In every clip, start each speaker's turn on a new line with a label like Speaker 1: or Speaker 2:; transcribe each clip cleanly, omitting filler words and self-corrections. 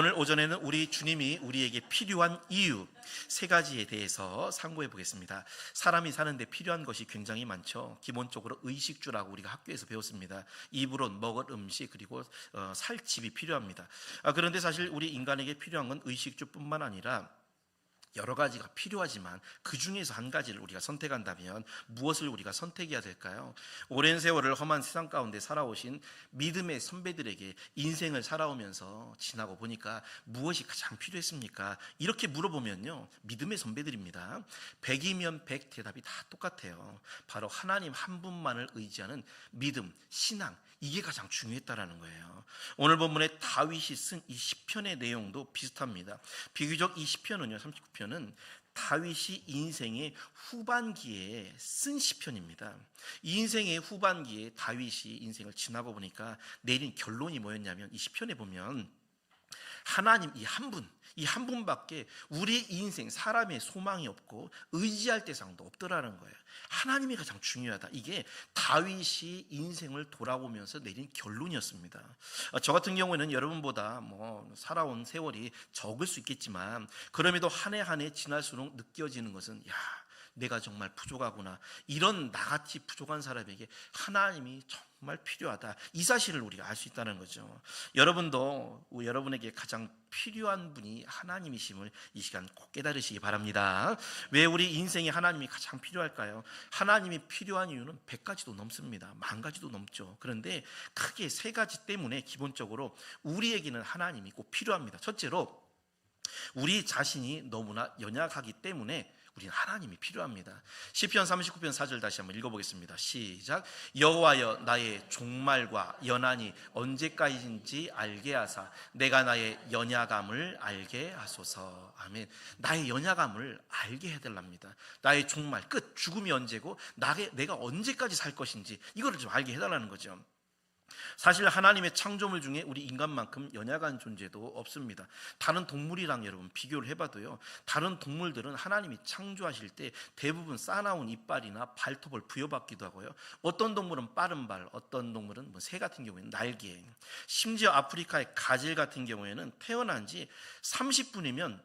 Speaker 1: 오늘 오전에는 우리 주님이 우리에게 필요한 이유 세 가지에 대해서 상고해 보겠습니다. 사람이 사는데 필요한 것이 굉장히 많죠. 기본적으로 의식주라고 우리가 학교에서 배웠습니다. 입으로 먹을 음식, 그리고 살 집이 필요합니다. 그런데 사실 우리 인간에게 필요한 건 의식주뿐만 아니라 여러 가지가 필요하지만 그 중에서 한 가지를 우리가 선택한다면 무엇을 우리가 선택해야 될까요? 오랜 세월을 험한 세상 가운데 살아오신 믿음의 선배들에게 인생을 살아오면서 지나고 보니까 무엇이 가장 필요했습니까? 이렇게 물어보면요, 믿음의 선배들입니다. 100이면 100 대답이 다 똑같아요. 바로 하나님 한 분만을 의지하는 믿음, 신앙, 이게 가장 중요했다라는 거예요. 오늘 본문에 다윗이 쓴 이 시편의 내용도 비슷합니다. 비교적 이 시편은요, 39편은 다윗이 인생의 후반기에 쓴 시편입니다. 이 인생의 후반기에 다윗이 인생을 지나고 보니까 내린 결론이 뭐였냐면, 이 시편에 보면 하나님 이 한 분밖에 우리의 인생, 사람의 소망이 없고 의지할 대상도 없더라는 거예요. 하나님이 가장 중요하다. 이게 다윗이 인생을 돌아보면서 내린 결론이었습니다. 저 같은 경우에는 여러분보다 살아온 세월이 적을 수 있겠지만, 그럼에도 한 해 한 해 지날수록 느껴지는 것은, 내가 정말 부족하구나. 이런 나같이 부족한 사람에게 하나님이 정말 필요하다. 이 사실을 우리가 알 수 있다는 거죠. 여러분도 여러분에게 가장 필요한 분이 하나님이심을 이 시간 꼭 깨달으시기 바랍니다. 왜 우리 인생에 하나님이 가장 필요할까요? 하나님이 필요한 이유는 100가지도 넘습니다. 10,000가지도 넘죠. 그런데 크게 세 가지 때문에 기본적으로 우리에게는 하나님이 꼭 필요합니다. 첫째로, 우리 자신이 너무나 연약하기 때문에 우리는 하나님이 필요합니다. 시편 39편 4절 다시 한번 읽어보겠습니다. 시작. 여호와여, 나의 종말과 연한이 언제까지인지 알게 하사 내가 나의 연약함을 알게 하소서. 아멘. 나의 연약함을 알게 해달랍니다. 나의 종말, 끝, 죽음이 언제고 내가 언제까지 살 것인지 이거를 좀 알게 해달라는 거죠. 사실 하나님의 창조물 중에 우리 인간만큼 연약한 존재도 없습니다. 다른 동물이랑 여러분 비교를 해봐도요, 다른 동물들은 하나님이 창조하실 때 대부분 싸나운 이빨이나 발톱을 부여받기도 하고요, 어떤 동물은 빠른 발, 어떤 동물은 새 같은 경우에는 날개, 심지어 아프리카의 가젤 같은 경우에는 태어난 지 30분이면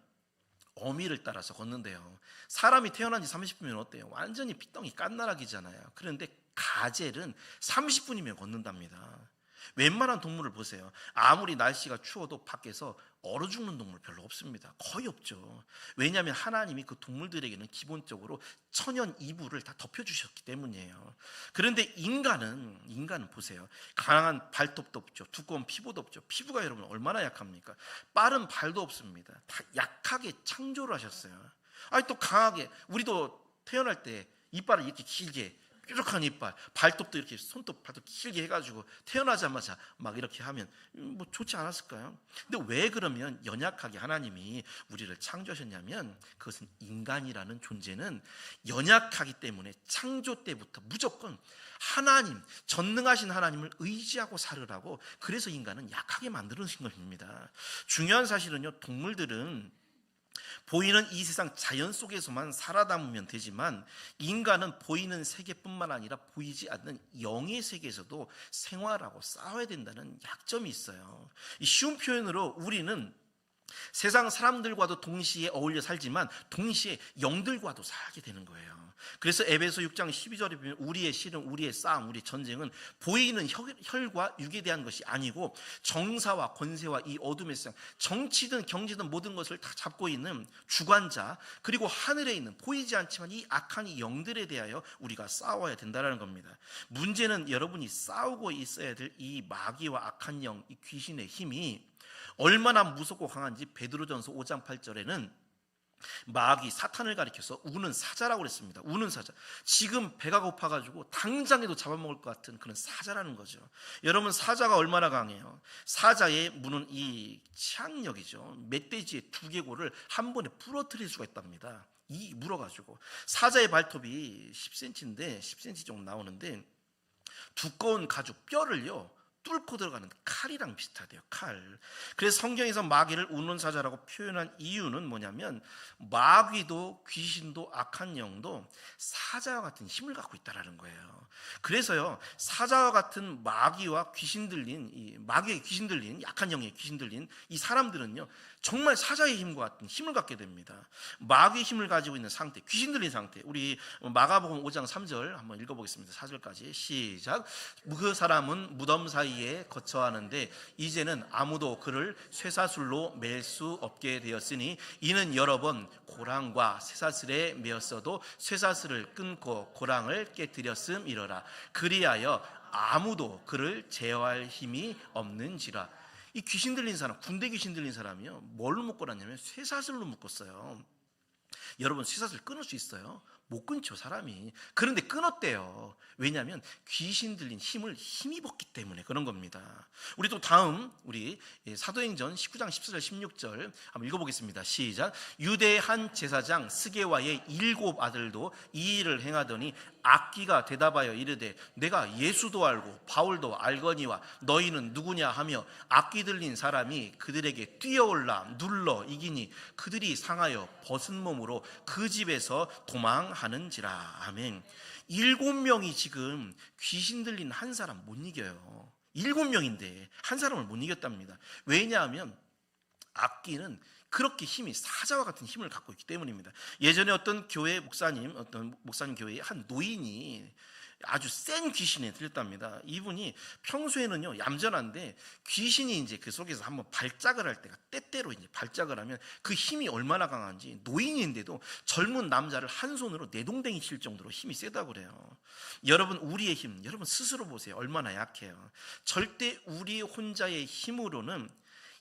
Speaker 1: 어미를 따라서 걷는데요. 사람이 태어난 지 30분이면 어때요? 완전히 피덩이 깐나라기잖아요. 그런데 가젤은 30분이면 걷는답니다. 웬만한 동물을 보세요. 아무리 날씨가 추워도 밖에서 얼어 죽는 동물 별로 없습니다. 거의 없죠. 왜냐하면 하나님이 그 동물들에게는 기본적으로 천연 이불을 다 덮여주셨기 때문이에요. 그런데 인간은 보세요. 강한 발톱도 없죠. 두꺼운 피부도 없죠. 피부가 여러분 얼마나 약합니까? 빠른 발도 없습니다. 다 약하게 창조를 하셨어요. 또 강하게, 우리도 태어날 때 이빨을 이렇게 길게, 뾰족한 이빨, 발톱도 이렇게, 손톱, 발톱 길게 해가지고 태어나자마자 막 이렇게 하면 좋지 않았을까요? 근데 왜 그러면 연약하게 하나님이 우리를 창조하셨냐면, 그것은 인간이라는 존재는 연약하기 때문에 창조 때부터 무조건 하나님, 전능하신 하나님을 의지하고 살으라고, 그래서 인간은 약하게 만들어진 것입니다. 중요한 사실은요, 동물들은 보이는 이 세상 자연 속에서만 살아남으면 되지만, 인간은 보이는 세계뿐만 아니라 보이지 않는 영의 세계에서도 생활하고 싸워야 된다는 약점이 있어요. 이 쉬운 표현으로, 우리는 세상 사람들과도 동시에 어울려 살지만 동시에 영들과도 살게 되는 거예요. 그래서 에베소 6장 12절에 보면, 우리의 실은, 우리의 싸움, 우리의 전쟁은 보이는 혈과 육에 대한 것이 아니고 정사와 권세와 이 어둠의 세상, 정치든 경제든 모든 것을 다 잡고 있는 주관자, 그리고 하늘에 있는 보이지 않지만 이 악한 이 영들에 대하여 우리가 싸워야 된다는 겁니다. 문제는 여러분이 싸우고 있어야 될 이 마귀와 악한 영, 이 귀신의 힘이 얼마나 무섭고 강한지 베드로전서 5장 8절에는 마귀, 사탄을 가리켜서 우는 사자라고 그랬습니다. 우는 사자. 지금 배가 고파가지고 당장에도 잡아먹을 것 같은 그런 사자라는 거죠. 여러분, 사자가 얼마나 강해요? 사자의 무는 이 치악력이죠. 멧돼지의 두개골을 한 번에 부러뜨릴 수가 있답니다. 이 물어가지고. 사자의 발톱이 10cm인데 10cm 정도 나오는데, 두꺼운 가죽 뼈를요 뚫고 들어가는 칼이랑 비슷하대요. 칼. 그래서 성경에서 마귀를 운운사자라고 표현한 이유는 뭐냐면 마귀도 귀신도 악한 영도 사자와 같은 힘을 갖고 있다라는 거예요. 그래서요, 사자와 같은 마귀와 귀신 들린 마귀의 귀신 들린 약한 영의 귀신 들린 이 사람들은요, 정말 사자의 힘과 같은 힘을 갖게 됩니다. 마귀의 힘을 가지고 있는 상태, 귀신 들린 상태. 우리 마가복음 5장 3절 한번 읽어보겠습니다. 4절까지 시작. 그 사람은 무덤 사이에 거처하는데 이제는 아무도 그를 쇠사슬로 맬 수 없게 되었으니 이는 여러 번 고랑과 쇠사슬에 매었어도 쇠사슬을 끊고 고랑을 깨뜨렸음이러라. 그리하여 아무도 그를 제어할 힘이 없는지라. 이 귀신 들린 사람, 군대 귀신 들린 사람이요, 뭘로 묶어놨냐면 쇠사슬로 묶었어요. 여러분, 쇠사슬 끊을 수 있어요? 못 끊죠, 사람이. 그런데 끊었대요. 왜냐하면 귀신 들린 힘을 힘입었기 때문에 그런 겁니다. 우리 또 다음, 우리 사도행전 19장 14절 16절 한번 읽어보겠습니다. 시작. 유대의 한 제사장 스게와의 7 아들도 이 일을 행하더니 악기가 대답하여 이르되 내가 예수도 알고 바울도 알거니와 너희는 누구냐 하며 악기 들린 사람이 그들에게 뛰어올라 눌러 이기니 그들이 상하여 벗은 몸으로 그 집에서 도망하는지라. 아멘. 7명이 지금 귀신 들린 한 사람 못 이겨요. 7명인데 한 사람을 못 이겼답니다. 왜냐하면 악기는 그렇게 힘이 사자와 같은 힘을 갖고 있기 때문입니다. 예전에 어떤 목사님 교회에 한 노인이 아주 센 귀신에 들렸답니다. 이분이 평소에는요 얌전한데 귀신이 이제 그 속에서 한번 발작을 할 때가 때때로 이제 발작을 하면 그 힘이 얼마나 강한지, 노인인데도 젊은 남자를 한 손으로 내동댕이 칠 정도로 힘이 세다고 그래요. 여러분, 우리의 힘, 여러분 스스로 보세요. 얼마나 약해요. 절대 우리 혼자의 힘으로는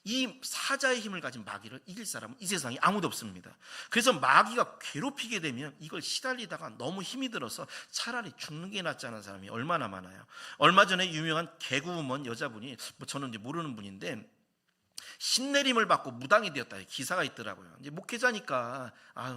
Speaker 1: 이 사자의 힘을 가진 마귀를 이길 사람은 이 세상에 아무도 없습니다. 그래서 마귀가 괴롭히게 되면 이걸 시달리다가 너무 힘이 들어서 차라리 죽는 게 낫지 않은 사람이 얼마나 많아요. 얼마 전에 유명한 개그우먼 여자분이, 저는 이제 모르는 분인데, 신내림을 받고 무당이 되었다 기사가 있더라고요. 이제 목회자니까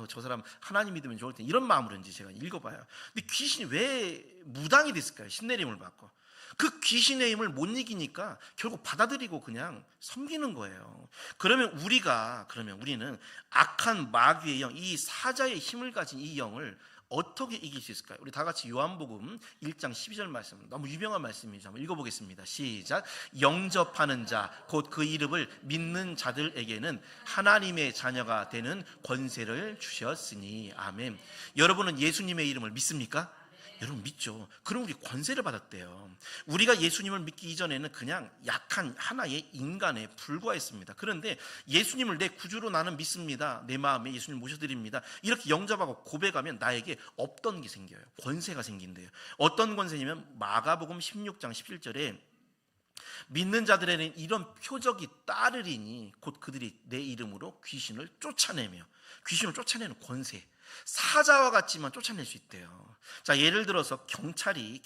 Speaker 1: 저 사람 하나님 믿으면 좋을 텐데 이런 마음으로 이제 제가 읽어봐요. 근데 귀신이 왜 무당이 됐을까요? 신내림을 받고. 그 귀신의 힘을 못 이기니까 결국 받아들이고 그냥 섬기는 거예요. 그러면 우리는 악한 마귀의 영, 이 사자의 힘을 가진 이 영을 어떻게 이길 수 있을까요? 우리 다 같이 요한복음 1장 12절 말씀, 너무 유명한 말씀이죠. 한번 읽어보겠습니다. 시작. 영접하는 자, 곧 그 이름을 믿는 자들에게는 하나님의 자녀가 되는 권세를 주셨으니. 아멘. 여러분은 예수님의 이름을 믿습니까? 여러분 믿죠. 그럼 우리 권세를 받았대요. 우리가 예수님을 믿기 이전에는 그냥 약한 하나의 인간에 불과했습니다. 그런데 예수님을 내 구주로 나는 믿습니다, 내 마음에 예수님 모셔드립니다, 이렇게 영접하고 고백하면 나에게 없던 게 생겨요. 권세가 생긴대요. 어떤 권세냐면 마가복음 16장 17절에 믿는 자들에는 이런 표적이 따르리니 곧 그들이 내 이름으로 귀신을 쫓아내며, 귀신을 쫓아내는 권세, 사자와 같지만 쫓아낼 수 있대요. 자, 예를 들어서 경찰이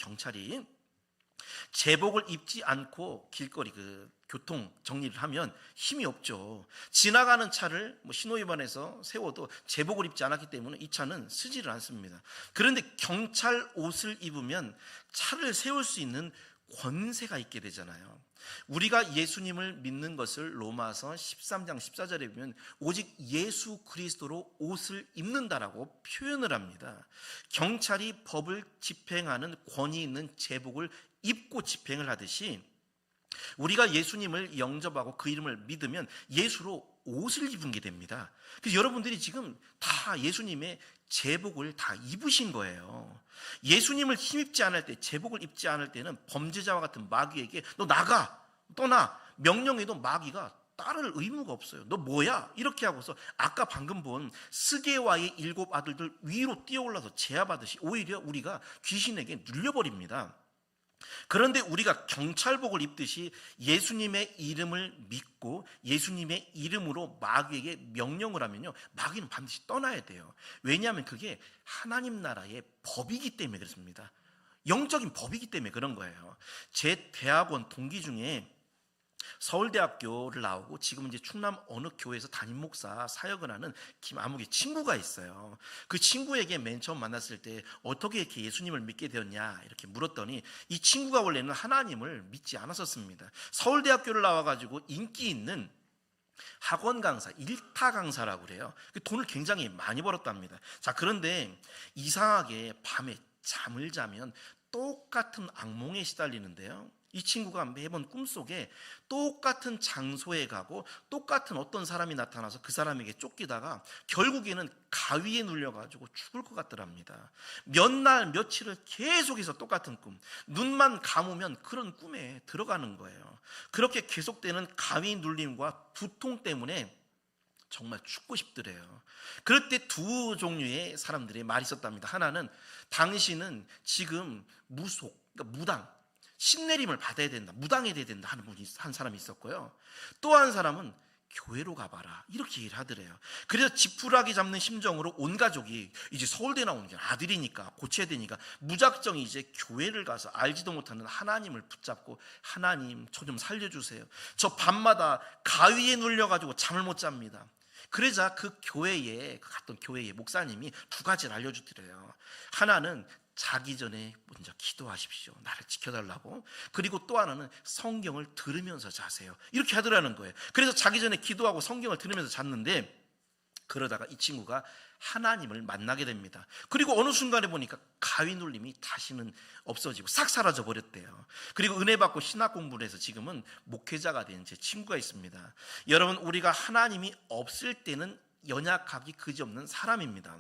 Speaker 1: 제복을 입지 않고 길거리 교통 정리를 하면 힘이 없죠. 지나가는 차를 신호위반해서 세워도 제복을 입지 않았기 때문에 이 차는 쓰지를 않습니다. 그런데 경찰 옷을 입으면 차를 세울 수 있는 권세가 있게 되잖아요. 우리가 예수님을 믿는 것을 로마서 13장 14절에 보면 오직 예수 그리스도로 옷을 입는다라고 표현을 합니다. 경찰이 법을 집행하는 권위 있는 제복을 입고 집행을 하듯이 우리가 예수님을 영접하고 그 이름을 믿으면 예수로 옷을 입은 게 됩니다. 그래서 여러분들이 지금 다 예수님의 제복을 다 입으신 거예요. 예수님을 힘입지 않을 때, 제복을 입지 않을 때는 범죄자와 같은 마귀에게 너 나가, 떠나 명령해도 마귀가 따를 의무가 없어요. 너 뭐야? 이렇게 하고서 아까 방금 본 스게와의 7 아들들 위로 뛰어올라서 제압하듯이 오히려 우리가 귀신에게 눌려버립니다. 그런데 우리가 경찰복을 입듯이 예수님의 이름을 믿고 예수님의 이름으로 마귀에게 명령을 하면요, 마귀는 반드시 떠나야 돼요. 왜냐하면 그게 하나님 나라의 법이기 때문에 그렇습니다. 영적인 법이기 때문에 그런 거예요. 제 대학원 동기 중에 서울대학교를 나오고 지금 이제 충남 어느 교회에서 담임 목사 사역을 하는 김아묵의 친구가 있어요. 그 친구에게 맨 처음 만났을 때 어떻게 이렇게 예수님을 믿게 되었냐 이렇게 물었더니 이 친구가 원래는 하나님을 믿지 않았었습니다. 서울대학교를 나와가지고 인기 있는 학원 강사, 일타 강사라고 그래요. 돈을 굉장히 많이 벌었답니다. 자, 그런데 이상하게 밤에 잠을 자면 똑같은 악몽에 시달리는데요. 이 친구가 매번 꿈속에 똑같은 장소에 가고 똑같은 어떤 사람이 나타나서 그 사람에게 쫓기다가 결국에는 가위에 눌려가지고 죽을 것 같더랍니다. 몇 날 며칠을 계속해서 똑같은 꿈, 눈만 감으면 그런 꿈에 들어가는 거예요. 그렇게 계속되는 가위 눌림과 두통 때문에 정말 죽고 싶더래요. 그럴 때 두 종류의 사람들의 말이 있었답니다. 하나는 당신은 지금 그러니까 무당, 신내림을 받아야 된다, 무당이 돼야 된다 하는 분이 한 사람이 있었고요. 또 한 사람은 교회로 가봐라 이렇게 얘기를 하더래요. 그래서 지푸라기 잡는 심정으로 온 가족이 이제 서울대 나오는 게 아들이니까 고쳐야 되니까 무작정 이제 교회를 가서 알지도 못하는 하나님을 붙잡고 하나님 저 좀 살려주세요. 저 밤마다 가위에 눌려가지고 잠을 못 잡니다. 그러자 갔던 교회의 목사님이 두 가지를 알려주더래요. 하나는 자기 전에 먼저 기도하십시오. 나를 지켜달라고. 그리고 또 하나는 성경을 들으면서 자세요. 이렇게 하더라는 거예요. 그래서 자기 전에 기도하고 성경을 들으면서 잤는데 그러다가 이 친구가 하나님을 만나게 됩니다. 그리고 어느 순간에 보니까 가위 눌림이 다시는 없어지고 싹 사라져 버렸대요. 그리고 은혜 받고 신학 공부를 해서 지금은 목회자가 된 제 친구가 있습니다. 여러분, 우리가 하나님이 없을 때는 연약하기 그지없는 사람입니다.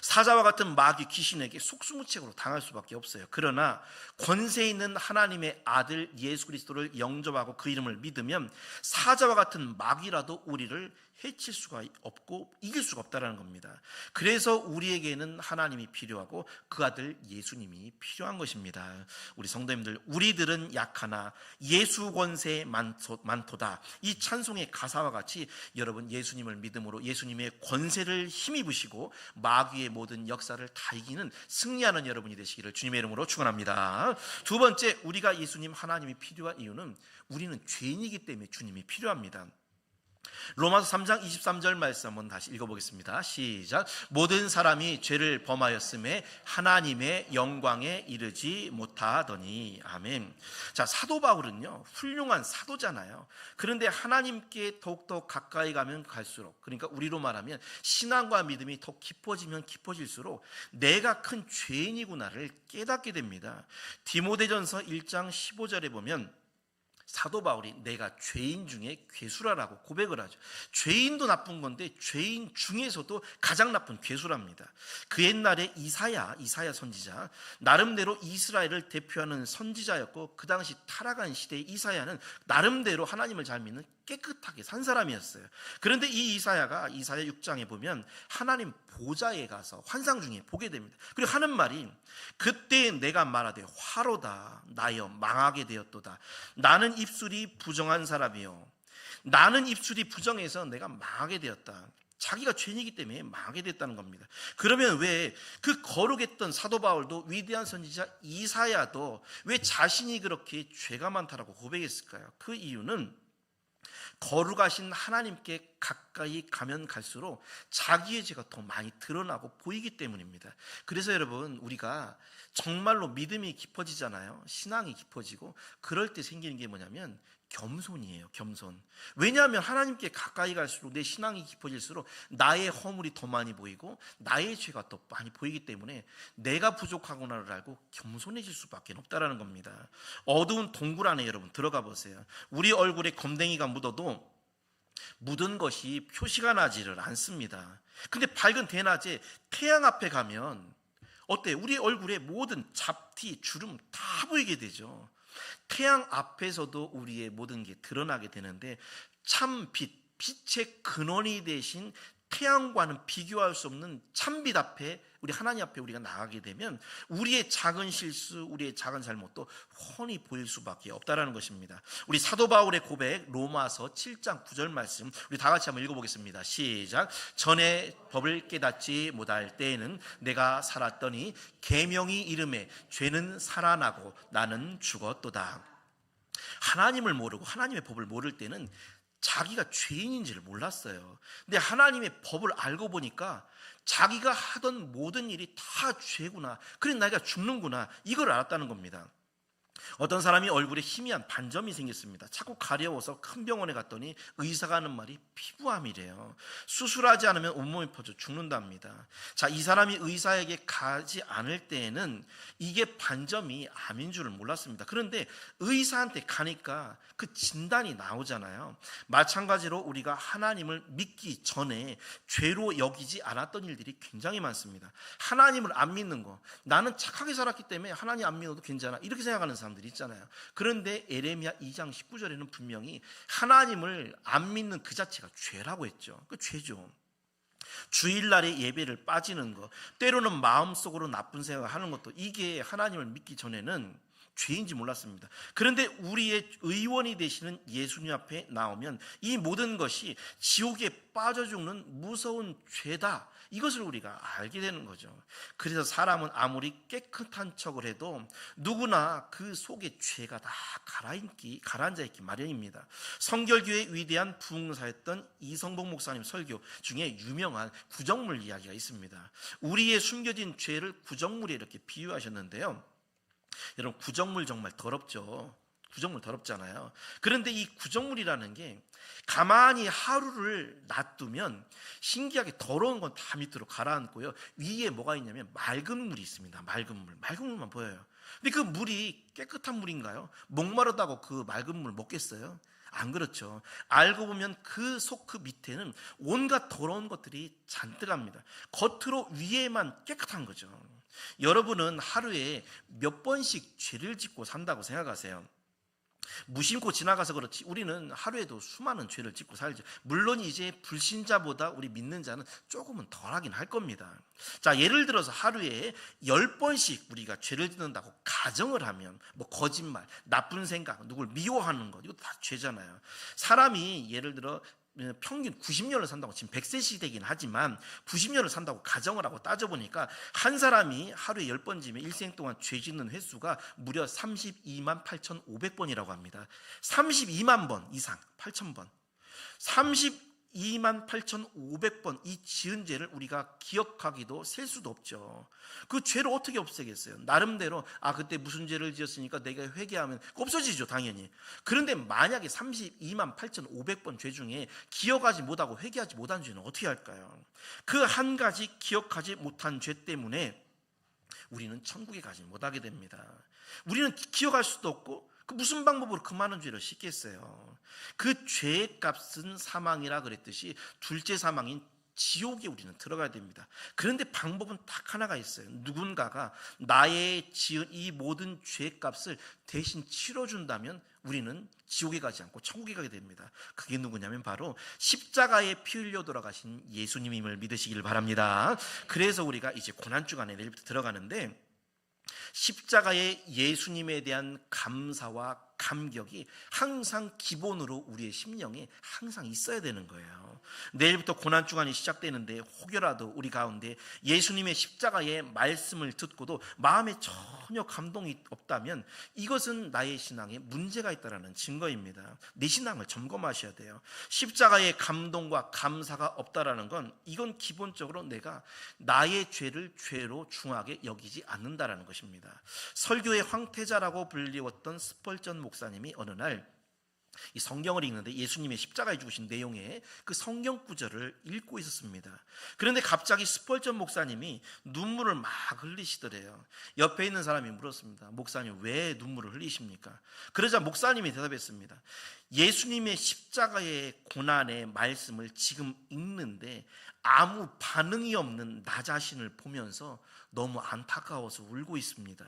Speaker 1: 사자와 같은 마귀 귀신에게 속수무책으로 당할 수밖에 없어요. 그러나 권세 있는 하나님의 아들 예수 그리스도를 영접하고 그 이름을 믿으면 사자와 같은 마귀라도 우리를 해칠 수가 없고 이길 수가 없다는 겁니다. 그래서 우리에게는 하나님이 필요하고 그 아들 예수님이 필요한 것입니다. 우리 성도님들, 우리들은 약하나 예수 권세 많도다. 이 찬송의 가사와 같이 여러분 예수님을 믿음으로 예수님의 권세를 힘입으시고 마귀의 모든 역사를 다 이기는 승리하는 여러분이 되시기를 주님의 이름으로 축원합니다. 두 번째, 우리가 예수님 하나님이 필요한 이유는 우리는 죄인이기 때문에 주님이 필요합니다. 로마서 3장 23절 말씀 한번 다시 읽어보겠습니다. 시작. 모든 사람이 죄를 범하였음에 하나님의 영광에 이르지 못하더니. 아멘. 자, 사도 바울은요 훌륭한 사도잖아요. 그런데 하나님께 더욱더 가까이 가면 갈수록, 그러니까 우리로 말하면 신앙과 믿음이 더 깊어지면 깊어질수록 내가 큰 죄인이구나를 깨닫게 됩니다. 디모데전서 1장 15절에 보면 사도 바울이 내가 죄인 중에 괴수라라고 고백을 하죠. 죄인도 나쁜 건데 죄인 중에서도 가장 나쁜 괴수랍니다. 그 옛날에 이사야 선지자, 나름대로 이스라엘을 대표하는 선지자였고 그 당시 타락한 시대의 이사야는 나름대로 하나님을 잘 믿는 깨끗하게 산 사람이었어요. 그런데 이 이사야가 이사야 6장에 보면 하나님 보좌에 가서 환상 중에 보게 됩니다. 그리고 하는 말이 그때 내가 말하되 화로다 나여 망하게 되었도다. 나는 입술이 부정한 사람이요, 나는 입술이 부정해서 내가 망하게 되었다. 자기가 죄인이기 때문에 망하게 됐다는 겁니다. 그러면 왜 그 거룩했던 사도 바울도 위대한 선지자 이사야도 왜 자신이 그렇게 죄가 많다라고 고백했을까요? 그 이유는 거룩하신 하나님께 가까이 가면 갈수록 자기의 죄가 더 많이 드러나고 보이기 때문입니다. 그래서 여러분, 우리가 정말로 믿음이 깊어지잖아요. 신앙이 깊어지고 그럴 때 생기는 게 뭐냐면 겸손이에요. 겸손. 왜냐하면 하나님께 가까이 갈수록 내 신앙이 깊어질수록 나의 허물이 더 많이 보이고 나의 죄가 더 많이 보이기 때문에 내가 부족하구나를 알고 겸손해질 수밖에 없다라는 겁니다. 어두운 동굴 안에 여러분 들어가 보세요. 우리 얼굴에 검댕이가 묻어도 묻은 것이 표시가 나지를 않습니다. 근데 밝은 대낮에 태양 앞에 가면 어때요? 우리 얼굴에 모든 잡티, 주름 다 보이게 되죠. 태양 앞에서도 우리의 모든 게 드러나게 되는데 참 빛의 근원이 되신 태양과는 비교할 수 없는 참빛 앞에, 우리 하나님 앞에 우리가 나가게 되면 우리의 작은 실수, 우리의 작은 잘못도 훤히 보일 수밖에 없다라는 것입니다. 우리 사도 바울의 고백 로마서 7장 9절 말씀 우리 다 같이 한번 읽어보겠습니다. 시작. 전에 법을 깨닫지 못할 때에는 내가 살았더니 계명이 이름에 죄는 살아나고 나는 죽었도다. 하나님을 모르고 하나님의 법을 모를 때는 자기가 죄인인지를 몰랐어요. 근데 하나님의 법을 알고 보니까 자기가 하던 모든 일이 다 죄구나, 그래 내가 죽는구나, 이걸 알았다는 겁니다. 어떤 사람이 얼굴에 희미한 반점이 생겼습니다. 자꾸 가려워서 큰 병원에 갔더니 의사가 하는 말이 피부암이래요. 수술하지 않으면 온몸이 퍼져 죽는답니다. 자, 이 사람이 의사에게 가지 않을 때에는 이게 반점이 암인 줄을 몰랐습니다. 그런데 의사한테 가니까 그 진단이 나오잖아요. 마찬가지로 우리가 하나님을 믿기 전에 죄로 여기지 않았던 일들이 굉장히 많습니다. 하나님을 안 믿는 거, 나는 착하게 살았기 때문에 하나님 안 믿어도 괜찮아, 이렇게 생각하는 사람들이 있잖아요. 그런데 에레미야 2장 19절에는 분명히 하나님을 안 믿는 그 자체가 죄라고 했죠. 그 죄죠. 주일날에 예배를 빠지는 것, 때로는 마음속으로 나쁜 생각을 하는 것도, 이게 하나님을 믿기 전에는 죄인지 몰랐습니다. 그런데 우리의 의원이 되시는 예수님 앞에 나오면 이 모든 것이 지옥에 빠져 죽는 무서운 죄다, 이것을 우리가 알게 되는 거죠. 그래서 사람은 아무리 깨끗한 척을 해도 누구나 그 속에 죄가 다 가라앉아 있기 마련입니다. 성결교의 위대한 부흥사였던 이성복 목사님 설교 중에 유명한 구정물 이야기가 있습니다. 우리의 숨겨진 죄를 구정물에 이렇게 비유하셨는데요. 여러분, 구정물 정말 더럽죠. 구정물 더럽잖아요. 그런데 이 구정물이라는 게 가만히 하루를 놔두면 신기하게 더러운 건 다 밑으로 가라앉고요, 위에 뭐가 있냐면 맑은 물이 있습니다. 맑은 물만 보여요. 근데 그 물이 깨끗한 물인가요? 목마르다고 그 맑은 물 먹겠어요? 안 그렇죠. 알고 보면 그 속 그 밑에는 온갖 더러운 것들이 잔뜩 합니다. 겉으로 위에만 깨끗한 거죠. 여러분은 하루에 몇 번씩 죄를 짓고 산다고 생각하세요? 무심코 지나가서 그렇지 우리는 하루에도 수많은 죄를 짓고 살죠. 물론 이제 불신자보다 우리 믿는 자는 조금은 덜하긴 할 겁니다. 자, 예를 들어서 하루에 10번씩 우리가 죄를 짓는다고 가정을 하면, 뭐 거짓말, 나쁜 생각, 누굴 미워하는 것, 이거 다 죄잖아요. 사람이 예를 들어 평균 90년을 산다고, 지금 100세 시대이긴 하지만 90년을 산다고 가정을 하고 따져보니까 한 사람이 하루에 10번지면 일생 동안 죄 짓는 횟수가 무려 32만 8,500번이라고 합니다. 32만 번 이상, 8,000번, 32만 8,500번 이 지은 죄를 우리가 기억하기도 셀 수도 없죠. 그 죄를 어떻게 없애겠어요? 나름대로 그때 무슨 죄를 지었으니까 내가 회개하면 없어지죠, 당연히. 그런데 만약에 32만 8,500번 죄 중에 기억하지 못하고 회개하지 못한 죄는 어떻게 할까요? 그 한 가지 기억하지 못한 죄 때문에 우리는 천국에 가지 못하게 됩니다. 우리는 기억할 수도 없고 그 무슨 방법으로 그 많은 죄를 씻겠어요? 그 죄의 값은 사망이라 그랬듯이 둘째 사망인 지옥에 우리는 들어가야 됩니다. 그런데 방법은 딱 하나가 있어요. 누군가가 나의 지은 이 모든 죄의 값을 대신 치러준다면 우리는 지옥에 가지 않고 천국에 가게 됩니다. 그게 누구냐면 바로 십자가에 피 흘려 돌아가신 예수님임을 믿으시길 바랍니다. 그래서 우리가 이제 고난주간에 내일부터 들어가는데, 십자가의 예수님에 대한 감사와 감격이 항상 기본으로 우리의 심령에 항상 있어야 되는 거예요. 내일부터 고난주간이 시작되는데 혹여라도 우리 가운데 예수님의 십자가의 말씀을 듣고도 마음에 전혀 감동이 없다면 이것은 나의 신앙에 문제가 있다는 증거입니다. 내 신앙을 점검하셔야 돼요. 십자가의 감동과 감사가 없다라는 건 이건 기본적으로 내가 나의 죄를 죄로 중하게 여기지 않는다라는 것입니다. 설교의 황태자라고 불리웠던 스펄전 목사님이 어느 날 이 성경을 읽는데 예수님의 십자가에 죽으신 내용의 그 성경 구절을 읽고 있었습니다. 그런데 갑자기 스펄전 목사님이 눈물을 막 흘리시더래요. 옆에 있는 사람이 물었습니다. 목사님, 왜 눈물을 흘리십니까? 그러자 목사님이 대답했습니다. 예수님의 십자가의 고난의 말씀을 지금 읽는데 아무 반응이 없는 나 자신을 보면서 너무 안타까워서 울고 있습니다.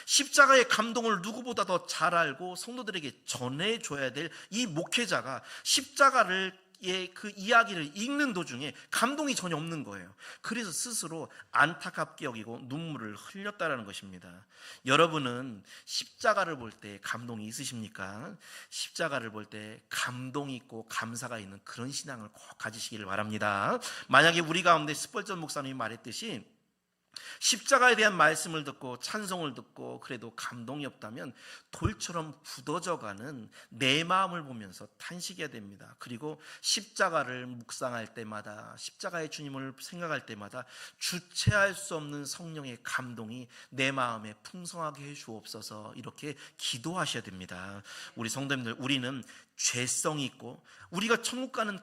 Speaker 1: 십자가의 감동을 누구보다 더 잘 알고 성도들에게 전해줘야 될 이 목회자가 십자가를 그 이야기를 읽는 도중에 감동이 전혀 없는 거예요. 그래서 스스로 안타깝게 여기고 눈물을 흘렸다라는 것입니다. 여러분은 십자가를 볼 때 감동이 있으십니까? 십자가를 볼 때 감동이 있고 감사가 있는 그런 신앙을 꼭 가지시기를 바랍니다. 만약에 우리 가운데 스펄전 목사님이 말했듯이 십자가에 대한 말씀을 듣고 찬송을 듣고 그래도 감동이 없다면 돌처럼 굳어져가는 내 마음을 보면서 탄식해야 됩니다. 그리고 십자가를 묵상할 때마다, 십자가의 주님을 생각할 때마다 주체할 수 없는 성령의 감동이 내 마음에 풍성하게 해주옵소서, 이렇게 기도하셔야 됩니다. 우리 성도님들, 우리는 죄성이 있고 우리가 천국 가는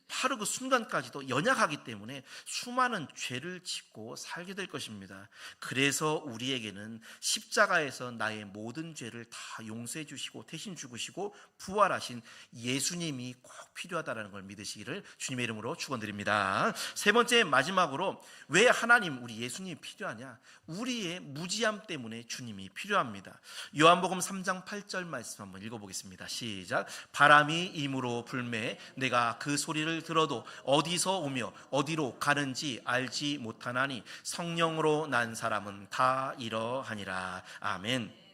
Speaker 1: 바로 그 순간까지도 연약하기 때문에 수많은 죄를 짓고 살게 될 것입니다. 그래서 우리에게는 십자가에서 나의 모든 죄를 다 용서해 주시고 대신 죽으시고 부활하신 예수님이 꼭 필요하다는 걸 믿으시기를 주님의 이름으로 축원드립니다. 세 번째, 마지막으로 왜 하나님, 우리 예수님이 필요하냐? 우리의 무지함 때문에 주님이 필요합니다. 요한복음 3장 8절 말씀 한번 읽어보겠습니다. 시작. 바람이 임으로 불매 내가 그 소리를 들어도 어디서 오며 어디로 가는지 알지 못하나니 성령으로 난 사람은 다 이러하니라. 아멘.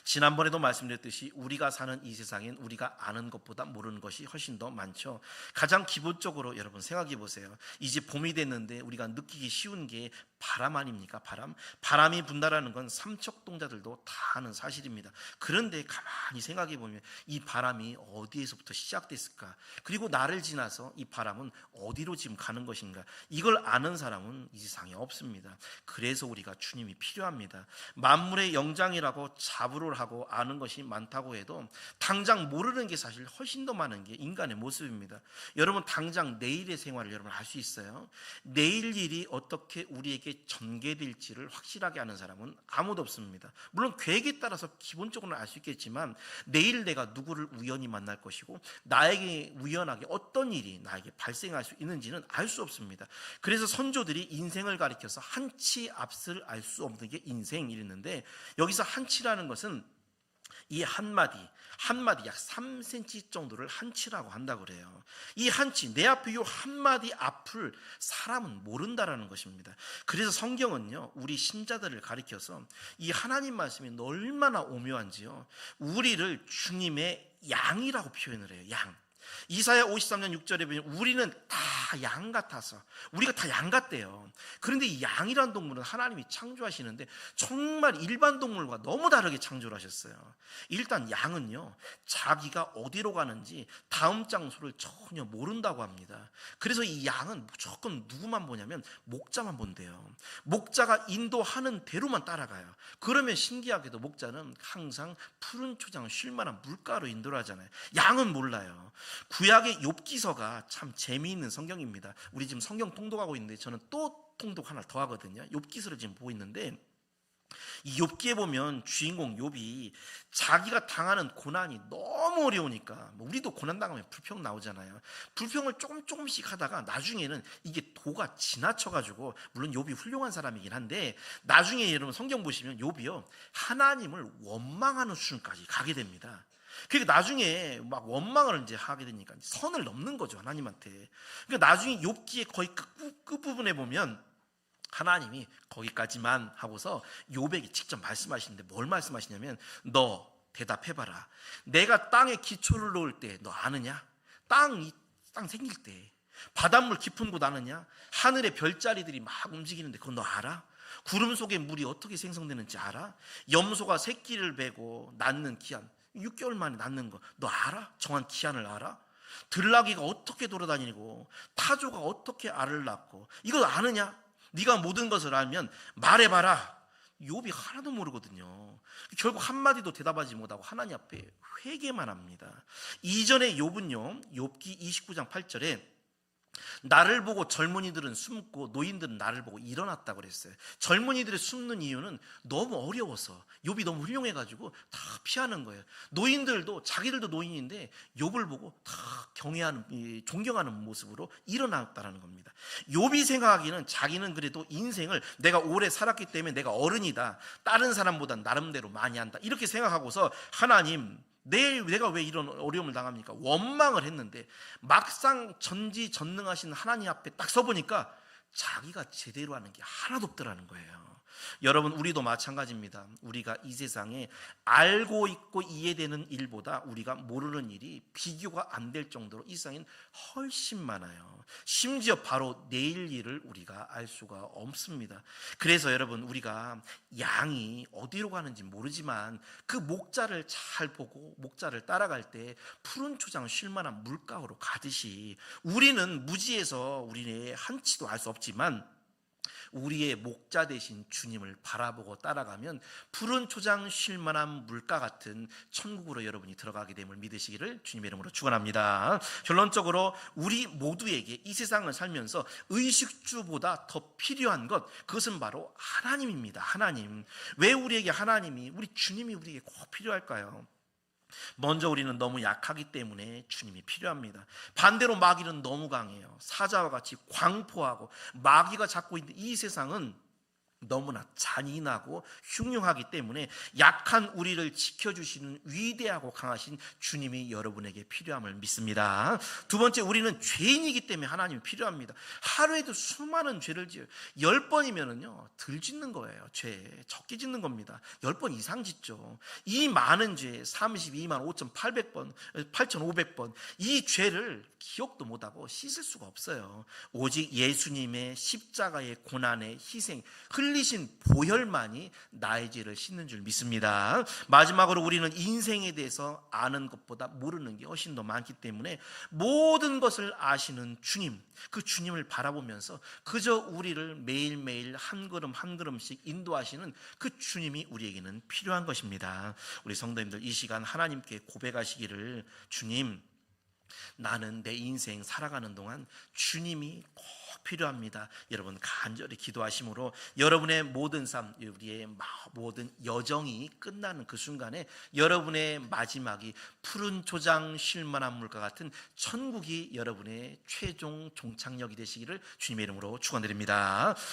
Speaker 1: 지난번에도 말씀드렸듯이 우리가 사는 이 세상엔 우리가 아는 것보다 모르는 것이 훨씬 더 많죠. 가장 기본적으로 여러분 생각해 보세요. 이제 봄이 됐는데 우리가 느끼기 쉬운 게 바람 아닙니까? 바람이 분다라는 건 삼척동자들도 다 아는 사실입니다. 그런데 가만히 생각해 보면 이 바람이 어디에서부터 시작됐을까? 그리고 나를 지나서 이 바람은 어디로 지금 가는 것인가? 이걸 아는 사람은 이 세상에 없습니다. 그래서 우리가 주님이 필요합니다. 만물의 영장이라고 자부를 하고 아는 것이 많다고 해도 당장 모르는 게 사실 훨씬 더 많은 게 인간의 모습입니다. 여러분, 당장 내일의 생활을 여러분 알 수 있어요? 내일 일이 어떻게 우리에게 전개될지를 확실하게 아는 사람은 아무도 없습니다. 물론 계획에 따라서 기본적으로는 알 수 있겠지만 내일 내가 누구를 우연히 만날 것이고 나에게 우연하게 어떤 일이 나에게 발생할 수 있는지는 알 수 없습니다. 그래서 선조들이 인생을 가리켜서 한치 앞을 알 수 없는 게 인생 이랬는데, 여기서 한치라는 것은 이 한마디 약 3cm 정도를 한치라고 한다고 그래요. 이 한치, 내 앞에 이 한마디 앞을 사람은 모른다라는 것입니다. 그래서 성경은요, 우리 신자들을 가리켜서 이 하나님 말씀이 얼마나 오묘한지요, 우리를 주님의 양이라고 표현을 해요. 양. 이사야 53년 6절에 보면 우리는 다 양 같아서, 우리가 다 양 같대요. 그런데 이 양이란 동물은 하나님이 창조하시는데 정말 일반 동물과 너무 다르게 창조를 하셨어요. 일단 양은요, 자기가 어디로 가는지 다음 장소를 전혀 모른다고 합니다. 그래서 이 양은 무조건 누구만 보냐면 목자만 본대요. 목자가 인도하는 대로만 따라가요. 그러면 신기하게도 목자는 항상 푸른 초장 쉴만한 물가로 인도를 하잖아요. 양은 몰라요. 구약의 욥기서가 참 재미있는 성경입니다. 우리 지금 성경 통독하고 있는데 저는 또 통독 하나 더 하거든요. 욥기서를 지금 보고 있는데, 이 욥기에 보면 주인공 욥이 자기가 당하는 고난이 너무 어려우니까, 우리도 고난 당하면 불평 나오잖아요. 불평을 조금씩 하다가 나중에는 이게 도가 지나쳐가지고, 물론 욥이 훌륭한 사람이긴 한데 나중에 여러분 성경 보시면 욥이요, 하나님을 원망하는 수준까지 가게 됩니다. 그러니까 나중에 막 원망을 이제 하게 되니까 선을 넘는 거죠, 하나님한테. 그러니까 나중에 욥기의 거의 끝부분에 보면 하나님이 거기까지만 하고서 욥에게 직접 말씀하시는데, 뭘 말씀하시냐면, 너 대답해봐라. 내가 땅에 기초를 놓을 때 너 아느냐? 땅 생길 때 바닷물 깊은 곳 아느냐? 하늘의 별자리들이 막 움직이는데 그건 너 알아? 구름 속에 물이 어떻게 생성되는지 알아? 염소가 새끼를 베고 낳는 기한 6개월 만에 낳는 거 너 알아? 정한 기한을 알아? 들나귀가 어떻게 돌아다니고 타조가 어떻게 알을 낳고 이걸 아느냐? 네가 모든 것을 알면 말해봐라. 욥이 하나도 모르거든요. 결국 한마디도 대답하지 못하고 하나님 앞에 회개만 합니다. 이전에 욥은요, 욥기 29장 8절에 나를 보고 젊은이들은 숨고 노인들은 나를 보고 일어났다고 그랬어요. 젊은이들이 숨는 이유는 너무 어려워서, 욥이 너무 훌륭해가지고 다 피하는 거예요. 노인들도 자기들도 노인인데 욥을 보고 다 경외하는, 존경하는 모습으로 일어났다는 겁니다. 욥이 생각하기는 자기는 그래도 인생을 내가 오래 살았기 때문에 내가 어른이다, 다른 사람보다 나름대로 많이 한다, 이렇게 생각하고서 하나님, 내가 왜 이런 어려움을 당합니까? 원망을 했는데 막상 전지전능하신 하나님 앞에 딱 서보니까 자기가 제대로 하는 게 하나도 없더라는 거예요. 여러분, 우리도 마찬가지입니다. 우리가 이 세상에 알고 있고 이해되는 일보다 우리가 모르는 일이 비교가 안 될 정도로 이 세상엔 훨씬 많아요. 심지어 바로 내일 일을 우리가 알 수가 없습니다. 그래서 여러분, 우리가 양이 어디로 가는지 모르지만 그 목자를 잘 보고 목자를 따라갈 때 푸른 초장 쉴 만한 물가로 가듯이, 우리는 무지해서 우리의 한치도 알 수 없지만 우리의 목자 되신 주님을 바라보고 따라가면 푸른 초장 쉴 만한 물가 같은 천국으로 여러분이 들어가게 됨을 믿으시기를 주님의 이름으로 축원합니다. 결론적으로 우리 모두에게 이 세상을 살면서 의식주보다 더 필요한 것, 그것은 바로 하나님입니다. 하나님. 왜 우리에게 하나님이, 우리 주님이 우리에게 꼭 필요할까요? 먼저 우리는 너무 약하기 때문에 주님이 필요합니다. 반대로 마귀는 너무 강해요. 사자와 같이 광포하고 마귀가 잡고 있는 이 세상은 너무나 잔인하고 흉흉하기 때문에 약한 우리를 지켜주시는 위대하고 강하신 주님이 여러분에게 필요함을 믿습니다. 두 번째, 우리는 죄인이기 때문에 하나님이 필요합니다. 하루에도 수많은 죄를 지어요. 10번이면은요 덜 짓는 거예요. 죄 적게 짓는 겁니다. 10번 이상 짓죠. 이 많은 죄 32만 5,800번 8,500번, 이 죄를 기억도 못하고 씻을 수가 없어요. 오직 예수님의 십자가의 고난의 희생, 흘리신 보혈만이 나의 죄를 씻는 줄 믿습니다. 마지막으로 우리는 인생에 대해서 아는 것보다 모르는 게 훨씬 더 많기 때문에 모든 것을 아시는 주님, 그 주님을 바라보면서 그저 우리를 매일매일 한 걸음 한 걸음씩 인도하시는 그 주님이 우리에게는 필요한 것입니다. 우리 성도님들, 이 시간 하나님께 고백하시기를, 주님, 나는 내 인생 살아가는 동안 주님이 꼭 필요합니다. 여러분 간절히 기도하심으로 여러분의 모든 삶, 우리의 모든 여정이 끝나는 그 순간에 여러분의 마지막이 푸른 초장 쉴 만한 물과 같은 천국이 여러분의 최종 종착역이 되시기를 주님의 이름으로 축원드립니다.